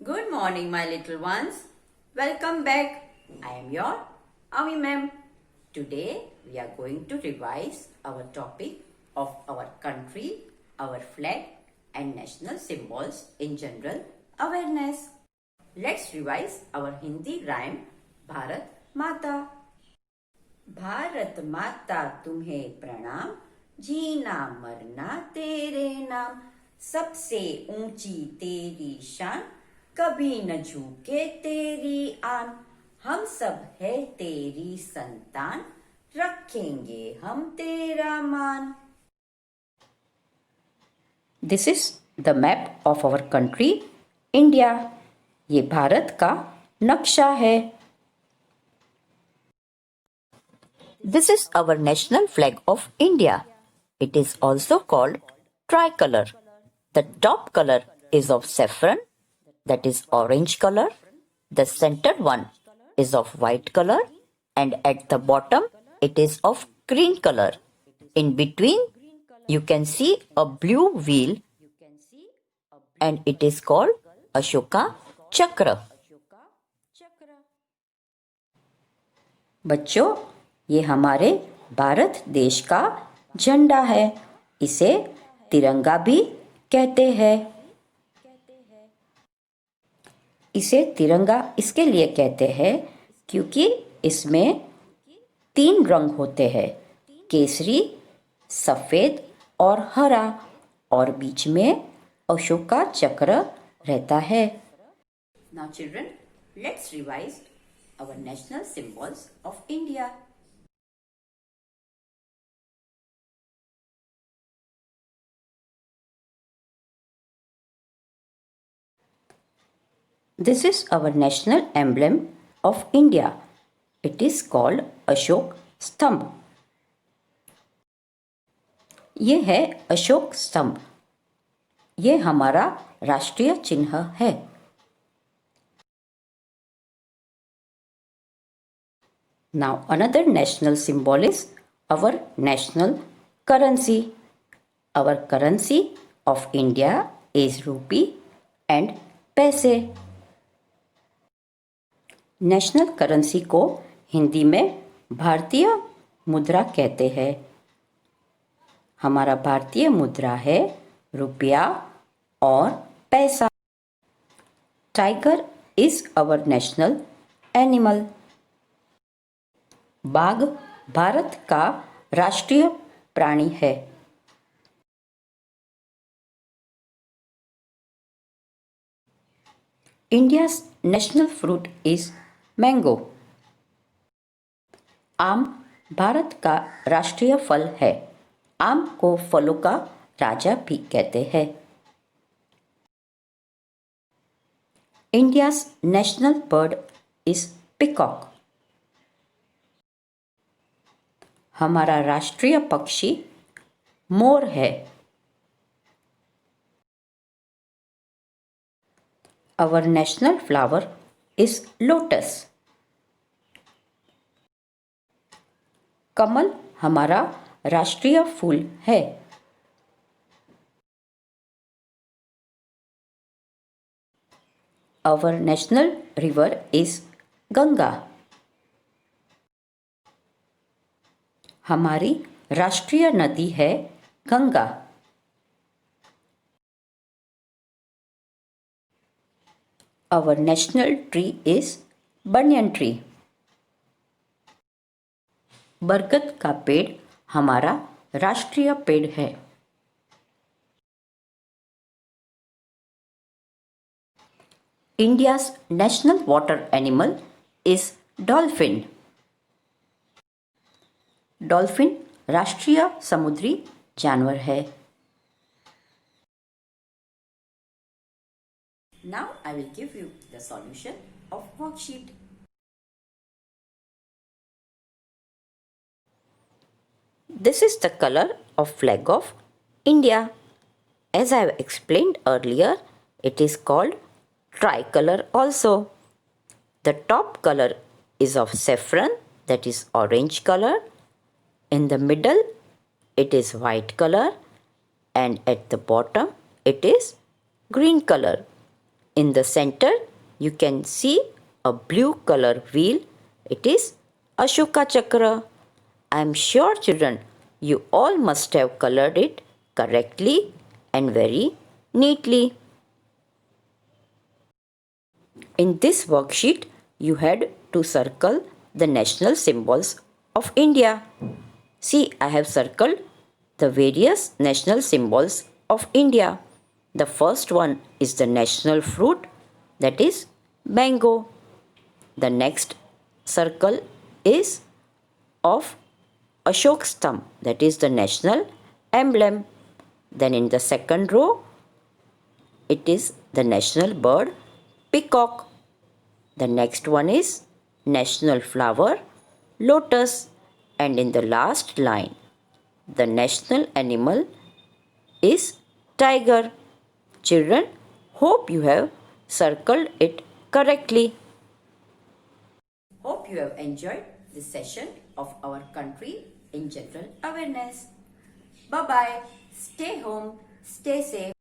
Good morning, my little ones. Welcome back. I am your Ami ma'am. Today we are going to revise our topic of our country, our flag, and national symbols in general awareness. Let's revise our Hindi rhyme Bharat Mata. Bharat माता तुम्हें प्रणाम, जीना मरना तेरे नाम, सबसे ऊंची तेरी शान, कभी न झुके तेरी आन, हम सब है तेरी संतान, रखेंगे हम तेरा मान. This is the map of our country, India. ये भारत का नक्शा है. This is our national flag of India. It is also called tricolor. The top color is of saffron, that is orange color. The centered one is of white color, and at the bottom it is of green color. In between you can see a blue wheel and it is called Ashoka Chakra. बच्चों, ये हमारे भारत देश का झंडा है. इसे तिरंगा भी कहते हैं. इसे तिरंगा इसके लिए कहते हैं क्योंकि इसमें 3 रंग होते हैं, केसरी, सफेद और हरा, और बीच में अशोका चक्र रहता है. Now children, let's revise our national symbols of India. This is our national emblem of India. It is called Ashok स्तंभ. ये है अशोक स्तंभ. ये हमारा राष्ट्रीय चिन्ह है. Now another national symbol is our national currency. Our currency of India is rupee and पैसे. नेशनल करेंसी को हिंदी में भारतीय मुद्रा कहते हैं. हमारा भारतीय मुद्रा है रुपया और पैसा. Tiger is our national animal. बाघ भारत का राष्ट्रीय प्राणी है. India's national fruit is mango. आम भारत का राष्ट्रीय फल है. आम को फलों का राजा भी कहते हैं. India's national bird is peacock. हमारा राष्ट्रीय पक्षी मोर है. Our national flower is lotus. कमल हमारा राष्ट्रीय फूल है. Our national river is Ganga. हमारी राष्ट्रीय नदी है Ganga. Our national tree is banyan tree. बरगद का पेड़ हमारा राष्ट्रीय पेड़ है. India's national water animal is dolphin. Dolphin राष्ट्रीय समुद्री जानवर है. Now I will give you the solution of worksheet. This is the color of flag of India. As I have explained earlier, it is called tricolor also. The top color is of saffron, that is orange color. In the middle, it is white color, and at the bottom, it is green color. In the center, you can see a blue color wheel. It is Ashoka Chakra. I am sure, children, you all must have colored it correctly and very neatly. In this worksheet, you had to circle the national symbols of India. See, I have circled the various national symbols of India. The first one is the national fruit, that is mango. The next circle is of Ashok Stamp, that is the national emblem. Then in the second row, it is the national bird peacock. The next one is national flower lotus. And in the last line, the national animal is tiger. Children, hope you have circled it correctly. Hope you have enjoyed this session of our country in general awareness. Bye bye. Stay home. Stay safe.